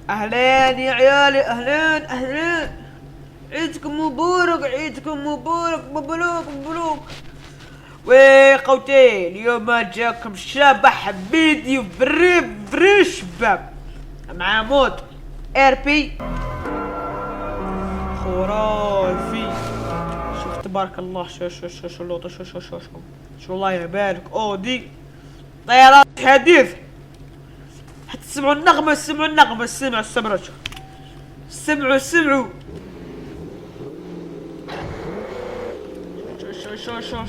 اهلين يا عيالي، اهلين اهلين. عيدكم مبارك، عيدكم مبارك، مبروك مبروك. وي خوتي، اليوم جاكم شبح فيديو فريش شباب مع موت ار بي خرافي. شوف تبارك الله، شو اللوطة، شو الله يبارك. دي طيارات حديث. حتى سمعوا النغمة، سمعوا السمرة. سمعوا.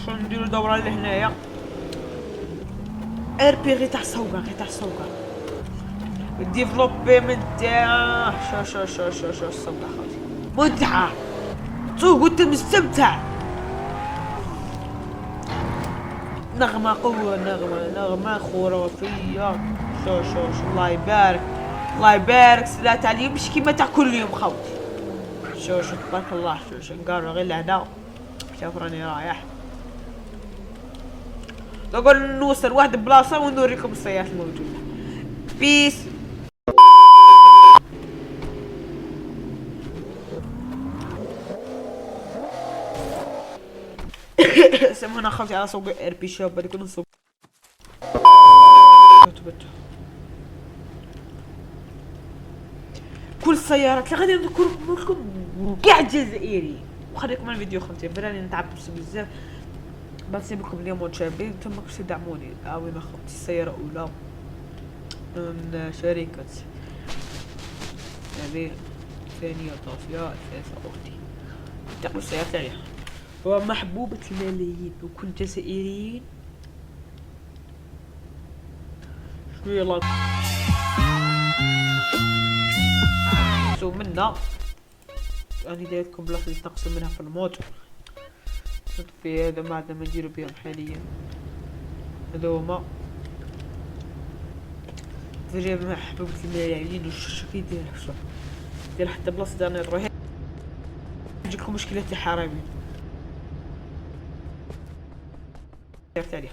شو نديرو دورة لهنايا. ار بي غير تاع السوقة. الديفلوبمنت تاعه شو السوقة خالتي متعة. تسوق وانت مستمتع. نغمة قوة، نغمة خرافية. شو الله يبارك، الله يبارك. سلا تاع اليوم مش كيما تاع كل يوم خوتي. شو تبارك الله. شو نقارنو غير لهنا. شوف راني رايح نقول نوصل واحد بلاصة ونوريكم السيارات الموجودة. بيس. سمونا خوتي على سوق ار بي شوب. بدي يكون السوق كل السيارات اللي غادي نذكركم لكم كاع جزائري. وخليكم على الفيديو خوتي، براني نتعبت بزاف. بنسيب لكم اليوم متشابهين. نتوما كلشي تدعموني. وين اخوتي السيارة اولى من شركة نبيل، ثانية طافية، ثالثة اختي. تاخذ السيارة عليها. ومحبوبة الملايين وكل الجزائريين. شوية لايك سو منا. راني دايرلكم بلاصة اللي تنقصوا منها في الموت. في هذا ما عندنا ما نديرو بهم حاليا. هذا هما تجربة محبوبة الملايين. وش كيدير شوف دير حتى بلاصة دارنا نروح تجيكم مشكلات الحرامي. عليها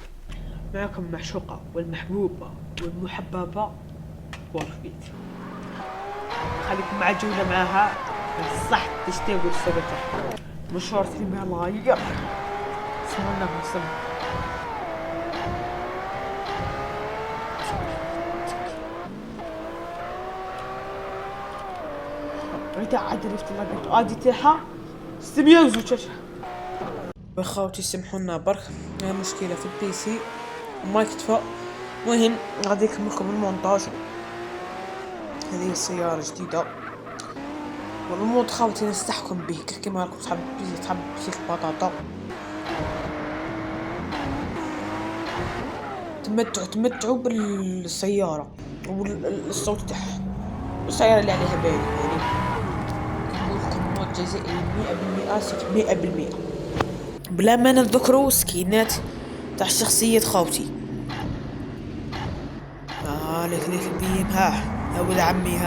معكم معشوقة والمحبوبة والمحببة ورفيت. خليكم مع جولة معاها صح تشتاقوا للسبب تاعها. مشوار سينما لايق. سمعنا بنسمع ريتا عاد عرفت لقيت عادي تاعها 600 زوجة. بخاوتي سمحونا برك، مشكلة في البي سي وما يكتفى. المهم غادي نكمل لكم المونتاج. هذه السيارة جديدة والمود خاوتي نستحكم به كيما راكم تحب بزيت البطاطا. تمتعوا بالسيارة والصوت تاعها والسيارة اللي عليها بالي. يعني نقول لكم مود جزائري 100% بلا ما نذكروا سكينات تاع شخصية خوتي. ليك البيم. ها ولد عمي.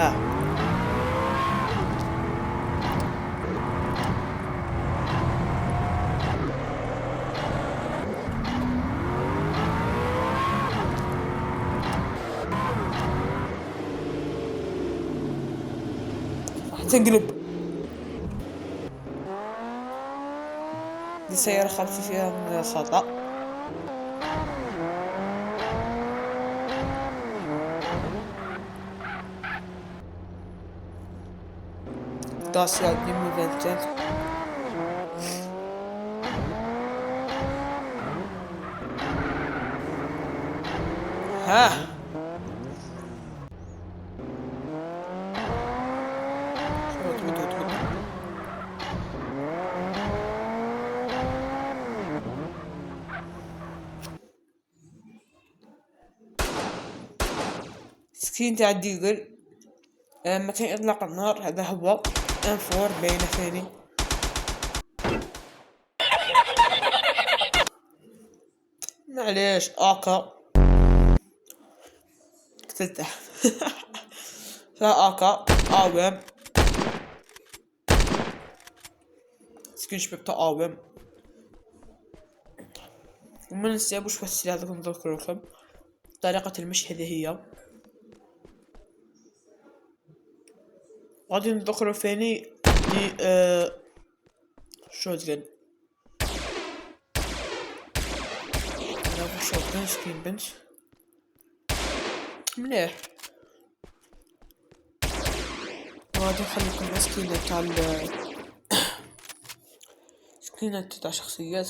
تنقلب. دي سيارة خلفي فيها خطأ. داسيا 2025. سكين تاع الديجل. مكان اطلاق النار هذا هو انفور بين ثاني. معليش اكا قتلته. فيها اكا اوام سكين شباب تاع اوام. وما نسيبوش في السلاح هذاك نذكر لكم طريقة المشي. هذه هي غادي نذكرو فيني دي شوتجن. نلعبو شوتجن سكين بنت مليح. وغادي نخليكم سكينة تاع سكينة تاع شخصيات.